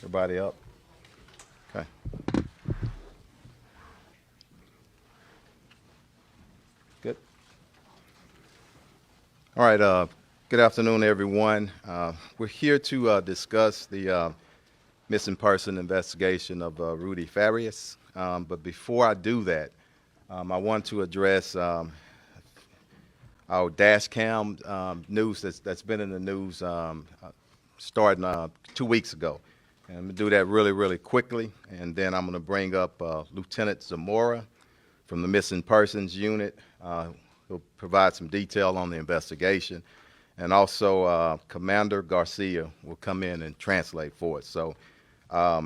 Everybody up? Okay. Good. All right. Good afternoon, everyone. We're here to discuss the missing person investigation of Rudy Farias. But before I do that, I want to address our dash cam news that's been in the news starting 2 weeks ago. And I'm going to do that really, really quickly, and then I'm going to bring up Lieutenant Zamora from the Missing Persons Unit. He'll provide some detail on the investigation, and also Commander Garcia will come in and translate for us. So a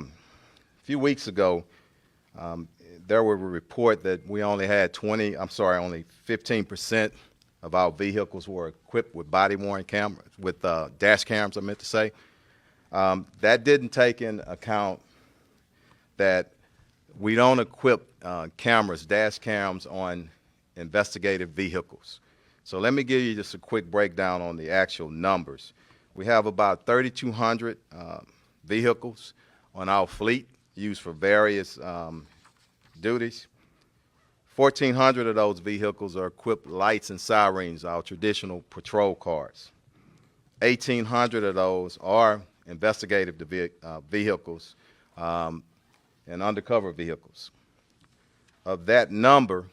few weeks ago, there were a report that we only had only 15% of our vehicles were equipped with body-worn cameras, with dash cams, I meant to say. That didn't take into account that we don't equip dash cams on investigative vehicles. So let me give you just a quick breakdown on the actual numbers. We have about 3,200 vehicles on our fleet used for various duties. 1,400 of those vehicles are equipped with lights and sirens, our traditional patrol cars. 1,800 of those are investigative vehicles and undercover vehicles. Of that number,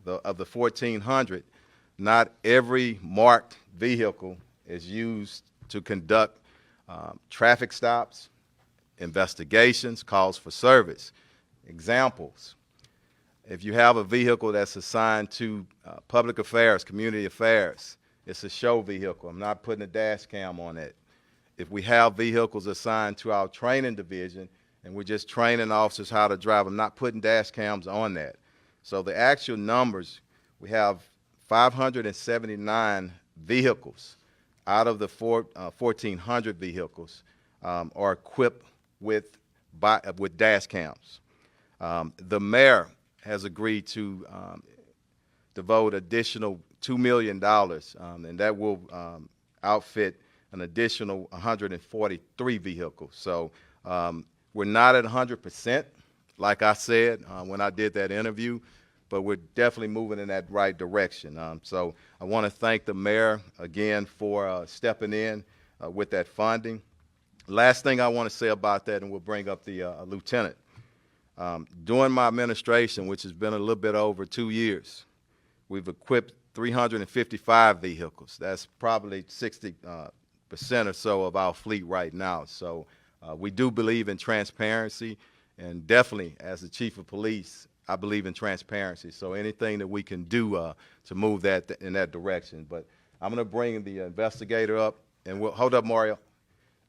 of the 1,400, not every marked vehicle is used to conduct traffic stops, investigations, calls for service. Examples: if you have a vehicle that's assigned to public affairs, community affairs, it's a show vehicle. I'm not putting a dash cam on it. If we have vehicles assigned to our training division and we're just training officers how to drive, I'm not putting dash cams on that. So the actual numbers, we have 579 vehicles out of the 1,400 vehicles are equipped with dash cams. The mayor has agreed to devote additional $2 million, and that will outfit an additional 143 vehicles. So we're not at 100%, like I said when I did that interview, but we're definitely moving in that right direction. So I want to thank the mayor again for stepping in with that funding. Last thing I want to say about that, and we'll bring up the lieutenant. During my administration, which has been a little bit over 2 years, we've equipped 355 vehicles. That's probably 60% or so of our fleet right now. So we do believe in transparency, and definitely as the chief of police, I believe in transparency. So anything that we can do to move that in that direction. But I'm going to bring the investigator up, and we'll hold up, Mario.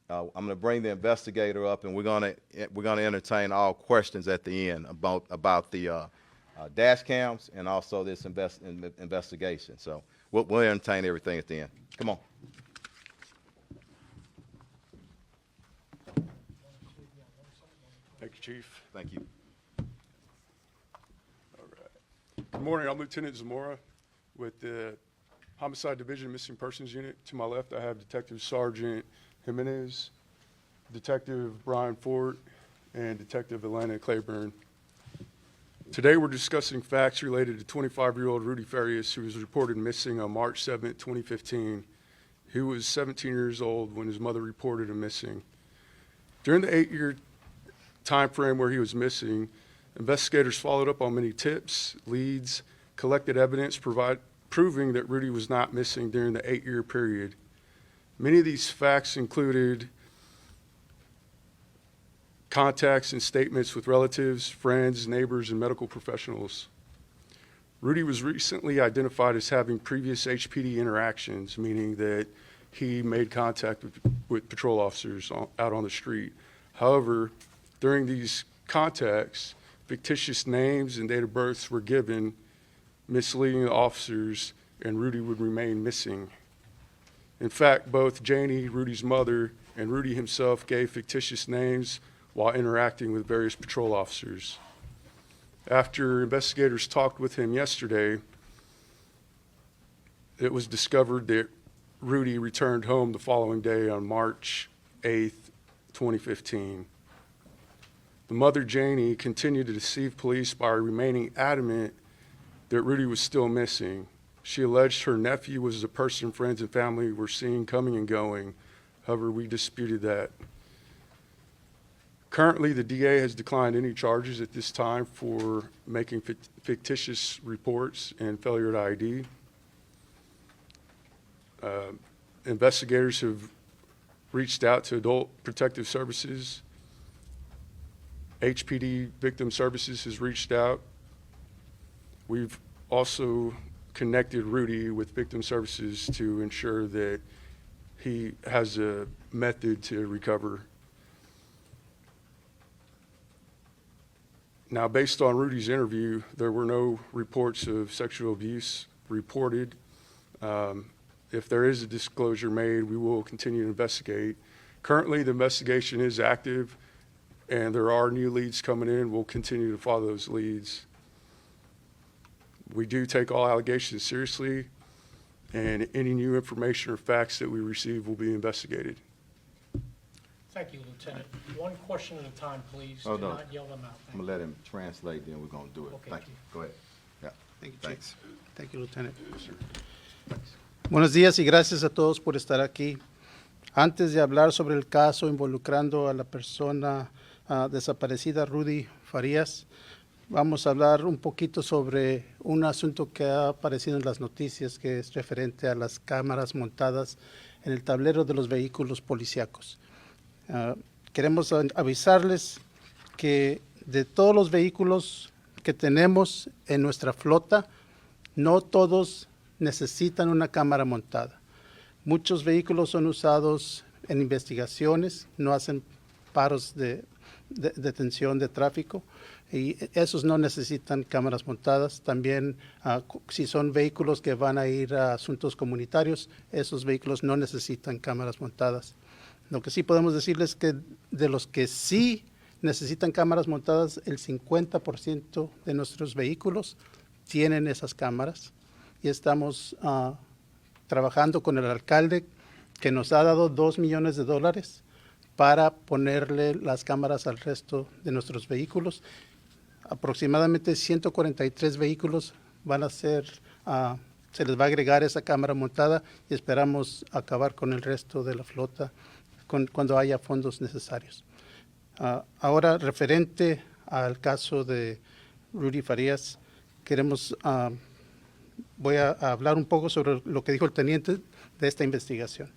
I'm going to bring the investigator up, and we're going to entertain all questions at the end about the dash cams and also this investigation. So we'll entertain everything at the end. Come on. Thank you, Chief. Thank you. All right. Good morning. I'm Lieutenant Zamora with the Homicide Division Missing Persons Unit. To my left, I have Detective Sergeant Jimenez, Detective Brian Fort, and Detective Atlanta Claiborne. Today we're discussing facts related to 25-year-old Rudy Farias, who was reported missing on March 7, 2015. He was 17 years old when his mother reported him missing. During the 8-year time frame where he was missing, investigators followed up on many tips, leads, collected evidence proving that Rudy was not missing during the 8-year period. Many of these facts included contacts and statements with relatives, friends, neighbors, and medical professionals. Rudy was recently identified as having previous HPD interactions, meaning that he made contact with patrol officers out on the street. However, during these contacts, fictitious names and date of births were given, misleading the officers, and Rudy would remain missing. In fact, both Janie, Rudy's mother, and Rudy himself gave fictitious names while interacting with various patrol officers. After investigators talked with him yesterday, it was discovered that Rudy returned home the following day on March 8th, 2015. The mother, Janie, continued to deceive police by remaining adamant that Rudy was still missing. She alleged her nephew was the person friends and family were seeing coming and going. However, we disputed that. Currently, the DA has declined any charges at this time for making fictitious reports and failure to ID. Investigators have reached out to Adult Protective Services. HPD Victim Services has reached out. We've also connected Rudy with Victim Services to ensure that he has a method to recover. Now, based on Rudy's interview, there were no reports of sexual abuse reported. If there is a disclosure made, we will continue to investigate. Currently, the investigation is active, and there are new leads coming in. We'll continue to follow those leads. We do take all allegations seriously, and any new information or facts that we receive will be investigated. Thank you, Lieutenant. One question at a time, please. Oh, Do no. not yell them out. I'm gonna let him translate, then we're gonna do it. Okay, Thank you. Go ahead. Yeah. Thank you, Thanks. Chief. Thank you, Lieutenant. Thanks. Buenos días y gracias a todos por estar aquí. Antes de hablar sobre el caso involucrando a la persona desaparecida Rudy Farias, vamos a hablar un poquito sobre un asunto que ha aparecido en las noticias, que es referente a las cámaras montadas en el tablero de los vehículos policíacos. Queremos avisarles que de todos los vehículos que tenemos en nuestra flota, no todos necesitan una cámara montada. Muchos vehículos son usados en investigaciones, no hacen paros de detención de tráfico y esos no necesitan cámaras montadas. También si son vehículos que van a ir a asuntos comunitarios, esos vehículos no necesitan cámaras montadas. Lo que sí podemos decirles es que de los que sí necesitan cámaras montadas, el 50% de nuestros vehículos tienen esas cámaras y estamos trabajando con el alcalde que nos ha dado $2 millones para ponerle las cámaras al resto de nuestros vehículos. Aproximadamente 143 vehículos van a ser, se les va a agregar esa cámara montada y esperamos acabar con el resto de la flota cuando haya fondos necesarios. Ahora, referente al caso de Rudy Farias, voy a hablar un poco sobre lo que dijo el teniente de esta investigación.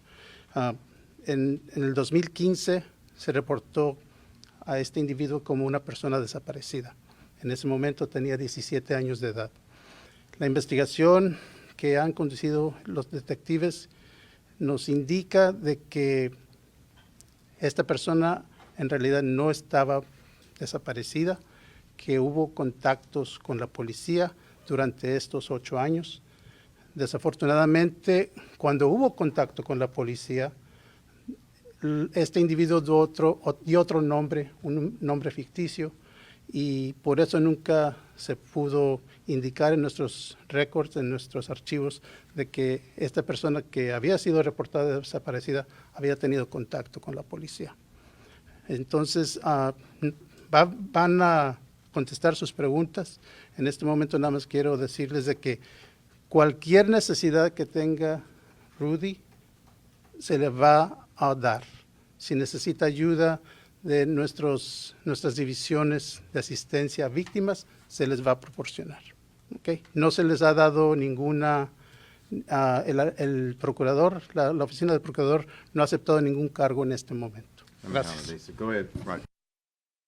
En el 2015 se reportó a este individuo como una persona desaparecida. En ese momento tenía 17 años de edad. La investigación que han conducido los detectives nos indica de que esta persona en realidad no estaba desaparecida, que hubo contactos con la policía durante estos 8 años. Desafortunadamente, cuando hubo contacto con la policía, este individuo dio otro nombre, un nombre ficticio, y por eso nunca se pudo indicar en nuestros récords, en nuestros archivos, de que esta persona que había sido reportada desaparecida había tenido contacto con la policía. Entonces, van a contestar sus preguntas. En este momento nada más quiero decirles de que cualquier necesidad que tenga Rudy se le va a dar. Si necesita ayuda de nuestras divisiones de asistencia a víctimas, se les va a proporcionar. ¿Okay? No se les ha dado ninguna, el procurador, la oficina del procurador no ha aceptado ningún cargo en este momento. Gracias. Go ahead, Roger.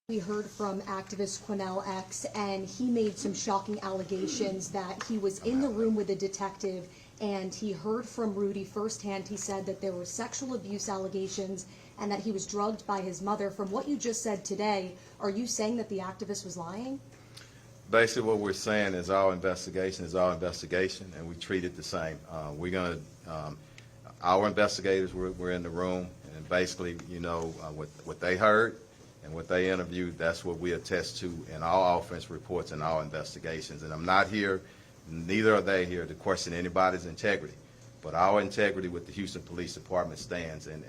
We heard from activist Quinell X, and he made some shocking allegations that he was in the room with a detective and he heard from Rudy firsthand. He said that there were sexual abuse allegations and that he was drugged by his mother. From what you just said today, are you saying that the activist was lying? Basically, what we're saying is our investigation is our investigation, and we treat it the same. We're going to, our investigators were in the room, and basically, you know, what they heard and what they interviewed, that's what we attest to in our offense reports and our investigations. And I'm not here, neither are they here, to question anybody's integrity. But our integrity with the Houston Police Department stands, and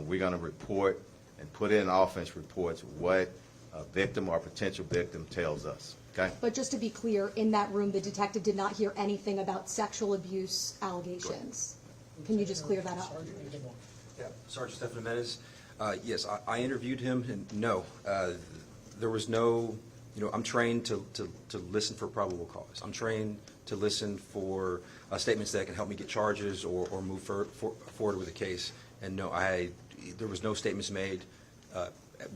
we're going to report and put in offense reports what a victim or potential victim tells us, okay? But just to be clear, in that room, the detective did not hear anything about sexual abuse allegations. Can you just clear that up? Sergeant, you did one. Yeah, Sergeant Stefan Jimenez. Yes, I interviewed him, and no, there was no, I'm trained to listen for probable cause. I'm trained to listen for statements that can help me get charges or move forward with a case. And no, there was no statements made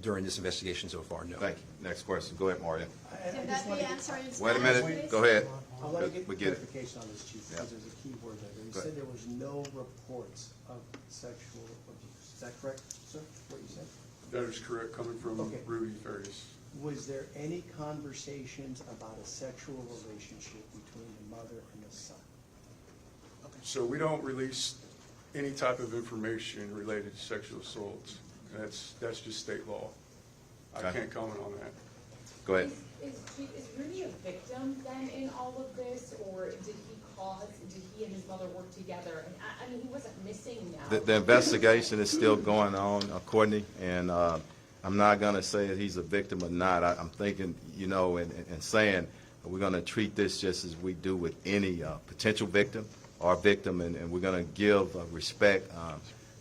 during this investigation so far, no. Thank you. Next question. Go ahead, Mario. Can that be answered in Spanish, Wait a minute. please? Go ahead. I want to get We get it. clarification on this, Chief, Yeah. because there's a key word there. You Go said ahead. there was no reports of sexual abuse. Is that correct, sir, what you said? That is correct, coming from Okay. Rudy Farias. Was there any conversations about a sexual relationship between the mother and the son? So we don't release any type of information related to sexual assaults. That's just state law. I Okay. can't comment on that. Go ahead. Is Rudy a victim then in all of this, or did he and his mother work together? And I mean, he wasn't missing now. The investigation is still going on, Courtney, and I'm not going to say that he's a victim or not. I'm thinking, and saying we're going to treat this just as we do with any potential victim or victim, and we're going to give respect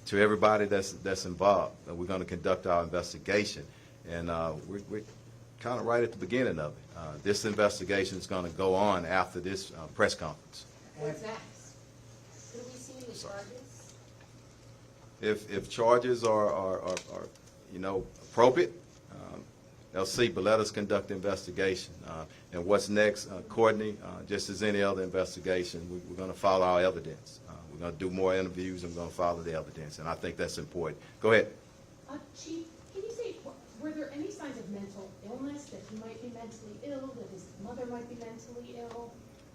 to everybody that's involved. We're going to conduct our investigation, and we're kind of right at the beginning of it. This investigation is going to go on after this press conference. What's next? Could we see any charges? If charges are appropriate, they'll see, but let us conduct the investigation. And what's next, Courtney, just as any other investigation, we're going to follow our evidence. We're going to do more interviews, and we're going to follow the evidence, and I think that's important. Go ahead. Chief, can you say, were there any signs of mental illness, that he might be mentally ill, that his mother might be mentally ill?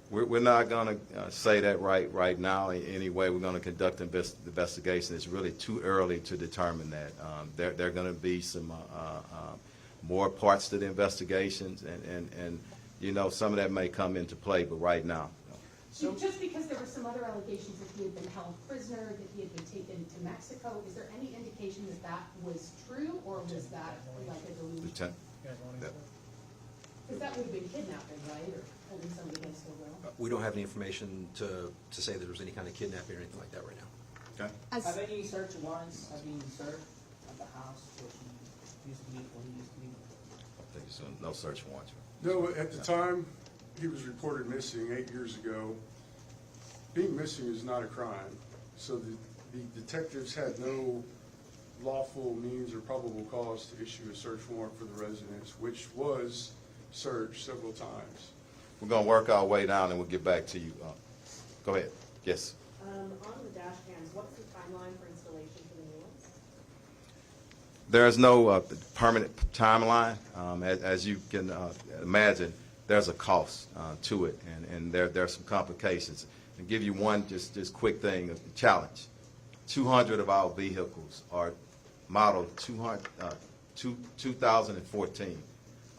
We're not going to say that right now. Anyway, we're going to conduct the investigation. It's really too early to determine that. There are going to be some more parts to the investigations, and some of that may come into play, but right now. So, just because there were some other allegations that he had been held prisoner, that he had been taken to Mexico, is there any indication that that was true, or was that like a delusion? Lieutenant? You guys want to answer? Because that would have been kidnapping, right, or holding somebody against their will? We don't have any information to say that there was any kind of kidnapping or anything like that right now. Okay. Have any search warrants have been served at the house where he used to be, I think so. No search warrants. No, at the time he was reported missing 8 years ago, being missing is not a crime. So the detectives had no lawful means or probable cause to issue a search warrant for the residence, which was searched several times. We're going to work our way down, and we'll get back to you. Go ahead. Yes. On the dash cams, what's the timeline for installation for the new ones? There's no permanent timeline. As you can imagine, there's a cost to it, and there are some complications. And give you one just quick thing, a challenge. 200 of our vehicles are modeled 2014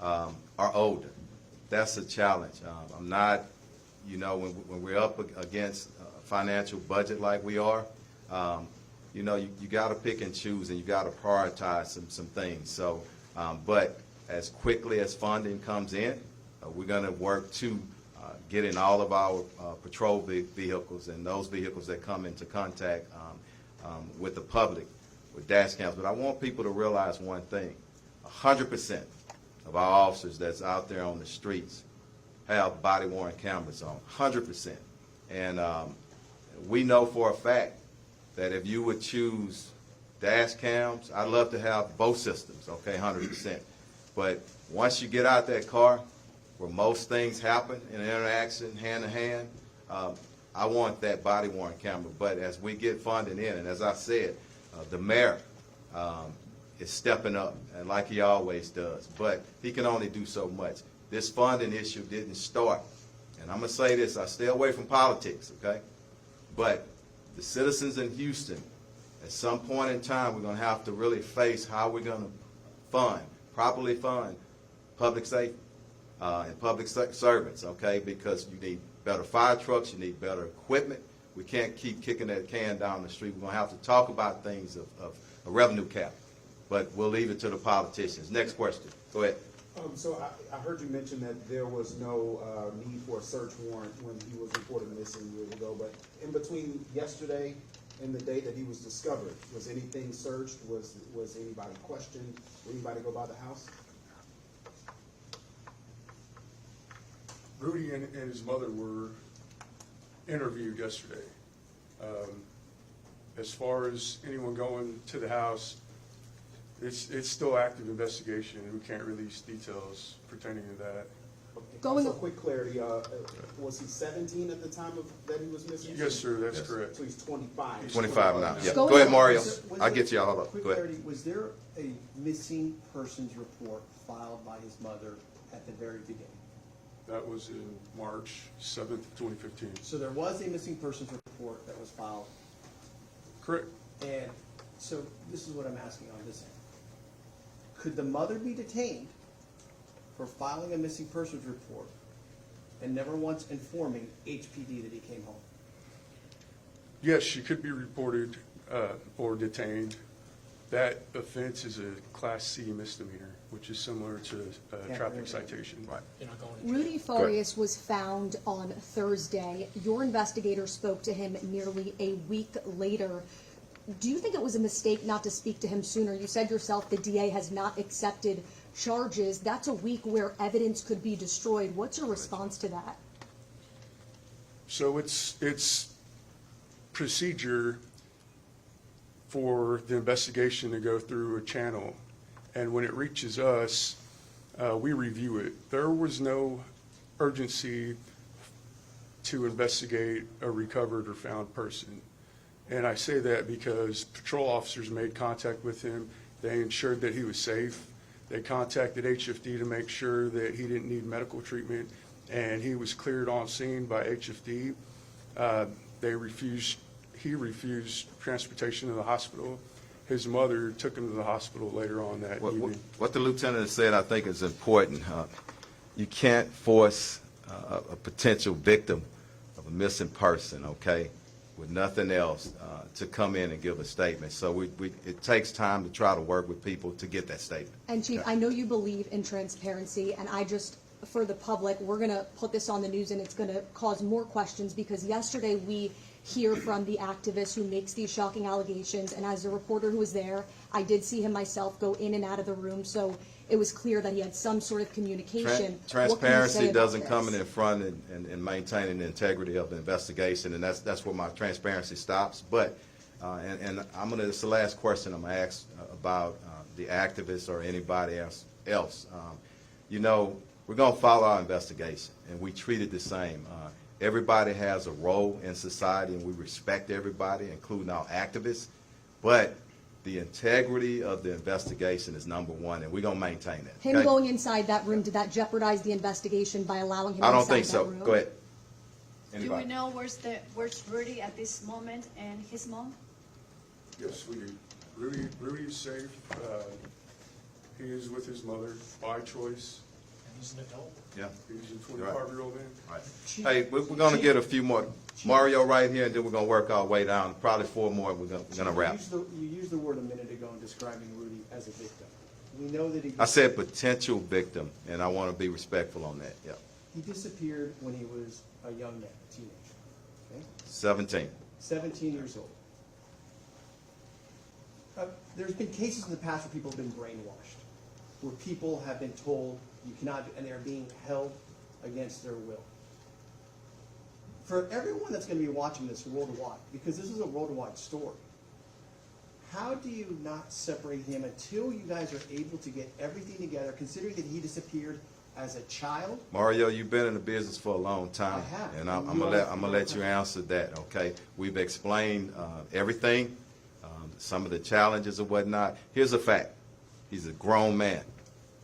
are older. That's a challenge. I'm not, when we're up against a financial budget like we are, you got to pick and choose, and you got to prioritize some things. So, but as quickly as funding comes in, we're going to work to getting all of our patrol vehicles and those vehicles that come into contact with the public with dash cams. But I want people to realize one thing: 100% of our officers that's out there on the streets have body-worn cameras on, 100%. And we know for a fact that if you would choose dash cams, I'd love to have both systems, okay, 100%. But once you get out that car, where most things happen in an interaction, hand-to-hand, I want that body-worn camera. But as we get funding in, and as I said, the mayor is stepping up, and like he always does. But he can only do so much. This funding issue didn't start. And I'm going to say this, I stay away from politics, okay? But the citizens in Houston, at some point in time, we're going to have to really face how we're going to properly fund public safety and public servants, okay? Because you need better fire trucks, you need better equipment. We can't keep kicking that can down the street. We're going to have to talk about things of a revenue cap. but we'll leave it to the politicians. Next question. Go ahead. So I heard you mention that there was no need for a search warrant when he was reported missing years ago, but in between yesterday and the day that he was discovered, was anything searched? Was anybody questioned? Did anybody go by the house? Rudy and his mother were interviewed yesterday. As far as anyone going to the house, it's still active investigation, and we can't release details pertaining to that. Going- So quick clarity, was he 17 at the time that he was missing? Yes, sir, that's Yes. correct. So he's 25. 25 now. Yeah. Going Go ahead, on. Mario. Was I'll there- get you all. Hold up. Quick Go ahead. clarity, was there a missing persons report filed by his mother at the very beginning? That was in March 7th, 2015. So there was a missing persons report that was filed, Correct. and so this is what I'm asking on this end. Could the mother be detained for filing a missing persons report and never once informing HPD that he came home? Yes, she could be reported or detained. That offense is a Class C misdemeanor, which is similar to a traffic citation. Right. You're not going to Rudy Farias was found on Thursday. Your investigator spoke to him nearly a week later. Do you think it was a mistake not to speak to him sooner? You said yourself the DA has not accepted charges. That's a week where evidence could be destroyed. What's your response to that? So it's procedure for the investigation to go through a channel, and when it reaches us, we review it. There was no urgency to investigate a recovered or found person. And I say that because patrol officers made contact with him. They ensured that he was safe. They contacted HFD to make sure that he didn't need medical treatment, and he was cleared on scene by HFD. He refused transportation to the hospital. His mother took him to the hospital later on that evening. What the lieutenant said, I think, is important. You can't force a potential victim of a missing person, okay, with nothing else, to come in and give a statement. So it takes time to try to work with people to get that statement. And Chief, Okay. I know you believe in transparency, and I just, for the public, we're going to put this on the news, and it's going to cause more questions, because yesterday we hear from the activist who makes these shocking allegations, and as a reporter who was there, I did see him myself go in and out of the room, so it was clear that he had some sort of communication. What can you say Transparency about doesn't this? come in front and maintaining the integrity of the investigation, and that's where my transparency stops. But, and this is the last question I'm going to ask about the activists or anybody else. You know, we're going to follow our investigation, and we treat it the same. Everybody has a role in society, and we respect everybody, including our activists. But the integrity of the investigation is number one, and we're going to maintain that. Him okay? going inside that room, did that jeopardize the investigation by allowing him I don't inside think that so. room? Go ahead. Do we Anybody? know where's Rudy at this moment and his mom? Yes, we do. Rudy's safe. He is with his mother by choice. and he's an adult. Yeah. He's a You're right. 25-year-old man. All right. Hey, we're going to get a few more. Mario right here, and then we're going to work our way down. Probably four more. We're going to wrap. You used the word a minute ago in describing Rudy as a victim. We know that I said potential victim, and I want to be respectful on that. Yeah. he disappeared when he was a young man, a teenager, okay? 17. 17 years old. There's been cases in the past where people have been brainwashed, where people have been told you cannot, and they're being held against their will. For everyone that's going to be watching this worldwide, because this is a worldwide story, how do you not separate him until you guys are able to get everything together, considering that he disappeared as a child? Mario, you've been in the business for a long time. I have. And I'm gonna let you answer that, okay? We've explained everything, some of the challenges and whatnot. Here's a fact. He's a grown man.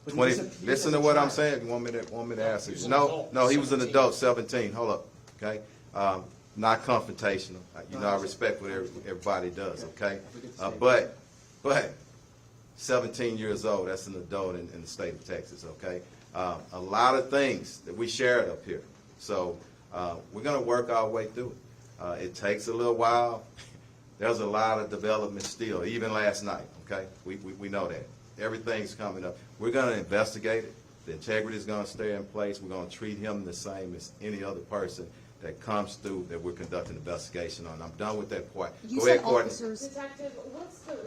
But he 20, disappeared listen as to a what I'm child. saying. You want me to answer? He was an No, adult, no, he was an 17. adult, 17. Hold up, okay? Not confrontational. I respect what everybody does, okay? But 17 years old, that's an adult in the state of Texas, okay? A lot of things that we shared up here. So we're going to work our way through it. It takes a little while. there's a lot of development still, even last night, okay? We know that. Everything's coming up. We're gonna investigate it. The integrity is gonna stay in place. We're gonna treat him the same as any other person that comes through that we're conducting investigation on. I'm done with that part. You Go said ahead, Courtney. officers. Detective,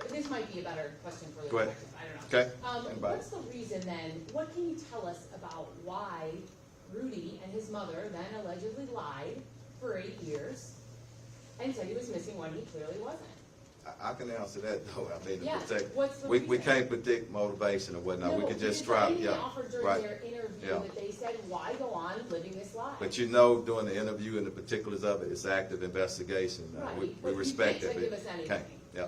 this might be a better question for the Go ahead. detective, I don't know. Okay. Everybody. What's the reason then, what can you tell us about why Rudy and his mother then allegedly lied for 8 years and said he was missing when he clearly wasn't? I can answer that though. I mean, Yeah, protect. what's the We reason? can't predict motivation or whatnot. No, We can just because try, anything yeah, offered during right. their interview Yeah. that they said, why go on living this life? But you know, during the interview and the particulars of it, it's active investigation. Right, We but you respect can't that. give us Okay, anything. yeah.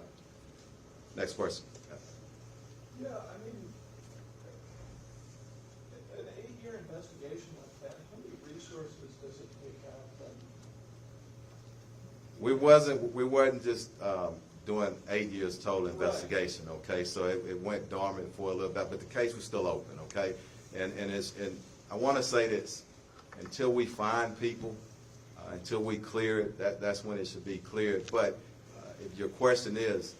Next question. Yeah, I mean, an 8-year investigation like that, how many resources does it take out? We wasn't just doing 8 years total investigation, okay? So it went dormant for a little bit, but the case was still open, okay? And I want to say this, until we find people, until we clear it, that's when it should be cleared. But if your question is,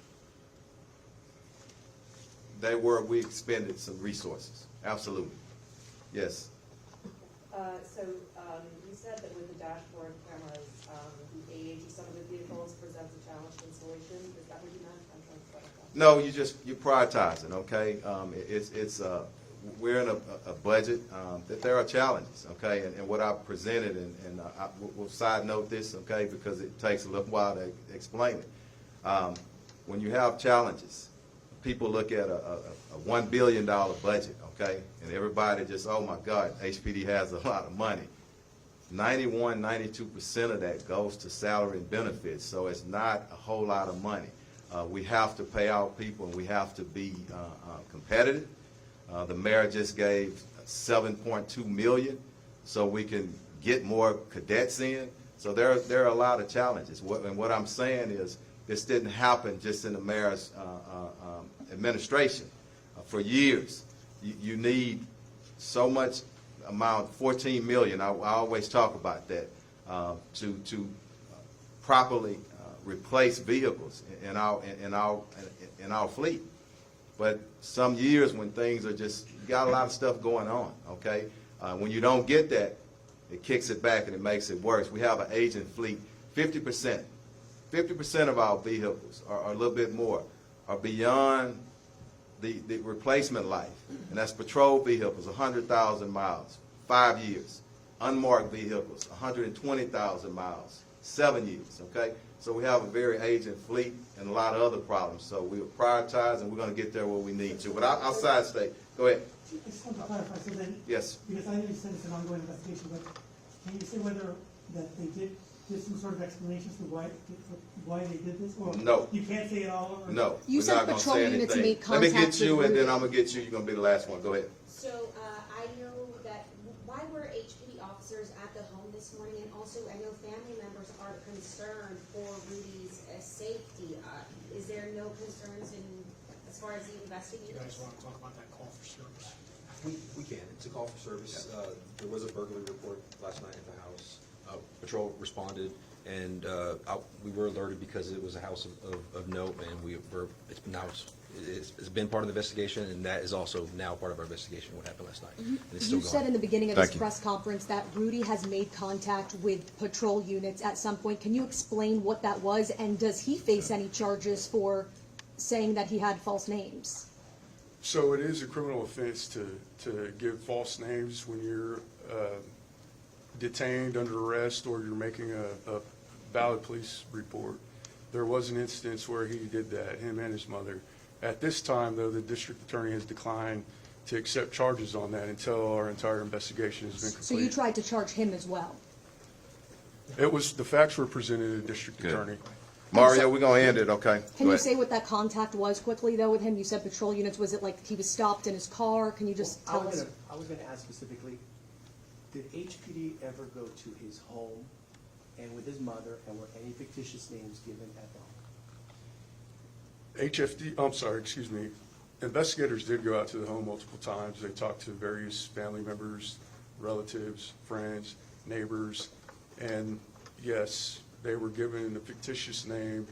we expended some resources, absolutely, yes. You said that with the dashboard cameras, the age of some of the vehicles presents a challenge to installation. Is that what you meant? I'm trying to clarify. No, you're prioritizing, okay? We're in a budget, that there are challenges, okay? And what I've presented, and we'll side note this, okay, because it takes a little while to explain it. When you have challenges, people look at a $1 billion budget, okay? And everybody just, oh my God, HPD has a lot of money. 92% of that goes to salary and benefits, so it's not a whole lot of money. We have to pay out people, and we have to be competitive. The mayor just gave $7.2 million so we can get more cadets in. So there are a lot of challenges. And what I'm saying is, this didn't happen just in the mayor's administration. For years, you need so much amount, 14 million, I always talk about that, to properly replace vehicles in our fleet. But some years when things are just, you got a lot of stuff going on, okay? When you don't get that, it kicks it back and it makes it worse. We have an aging fleet. 50% of our vehicles, or a little bit more, are beyond the replacement life, and that's patrol vehicles, 100,000 miles, 5 years. Unmarked vehicles, 120,000 miles, 7 years, okay? So we have a very aging fleet and a lot of other problems. So we'll prioritize, and we're going to get there where we need to. But outside state, go ahead. I just want to clarify, so then, Yes. because I know you said it's an ongoing investigation, but can you say whether that they did give some sort of explanations to why they did this? Or No. you can't say it all? Or? No, You we're said not going to patrol say units anything. made Let me contact get you, with and then Rudy. I'm going to get you. You're going to be the last one. Go ahead. So, I know that, why were HPD officers at the home this morning? And also, I know family members are concerned for Rudy's safety. Is there no concerns as far as the You investigators? guys want to talk about that call for service? We can. It's a call for service. There was a burglary report last night at the house. Patrol responded, and we were alerted because it was a house of note, and it's been part of the investigation, and that is also now part of our investigation, what happened last night. And it's still You said going. in the beginning of Thank this you. press conference that Rudy has made contact with patrol units at some point. Can you explain what that was, and does he face any charges for saying that he had false names? So it is a criminal offense to give false names when you're detained under arrest or you're making a valid police report. There was an instance where he did that, him and his mother. At this time, though, the district attorney has declined to accept charges on that until our entire investigation has been So completed. you tried to charge him as well? The facts were presented to the district Good. attorney. Mario, we're going to end it, okay? Can Go you ahead. say what that contact was quickly, though, with him? You said patrol units. Was it like he was stopped in his car? Can you just tell us? I was gonna ask specifically, did HPD ever go to his home and with his mother, and were any fictitious names given at the home? Investigators did go out to the home multiple times. They talked to various family members, relatives, friends, neighbors, and yes, they were given a fictitious name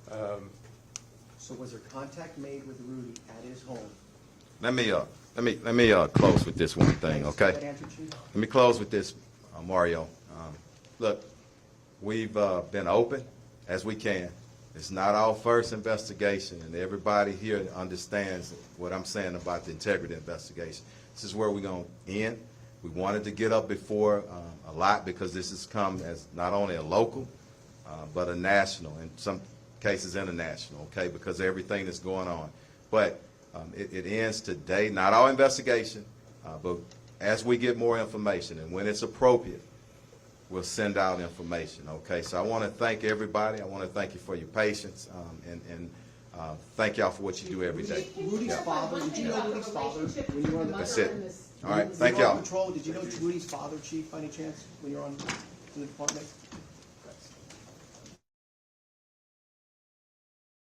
So was there contact made with Rudy at his home? Let me close with this one thing, okay? That answer, Chief? Let me close with this, Mario. Look, we've been open as we can. It's not our first investigation, and everybody here understands what I'm saying about the integrity investigation. This is where we're going to end. We wanted to get up before a lot because this has come as not only a local, but a national, in some cases international, okay, because of everything that's going on. But it ends today, not our investigation, but as we get more information and when it's appropriate, we'll send out information, okay? So I want to thank everybody. I want to thank you for your patience, and thank y'all for what you do every day. Rudy's Yeah. father, did you know Rudy's father when you were on the... That's it. All right, thank When you were on y'all. patrol, did you know Rudy's father, Chief, by any chance, when you were on the department?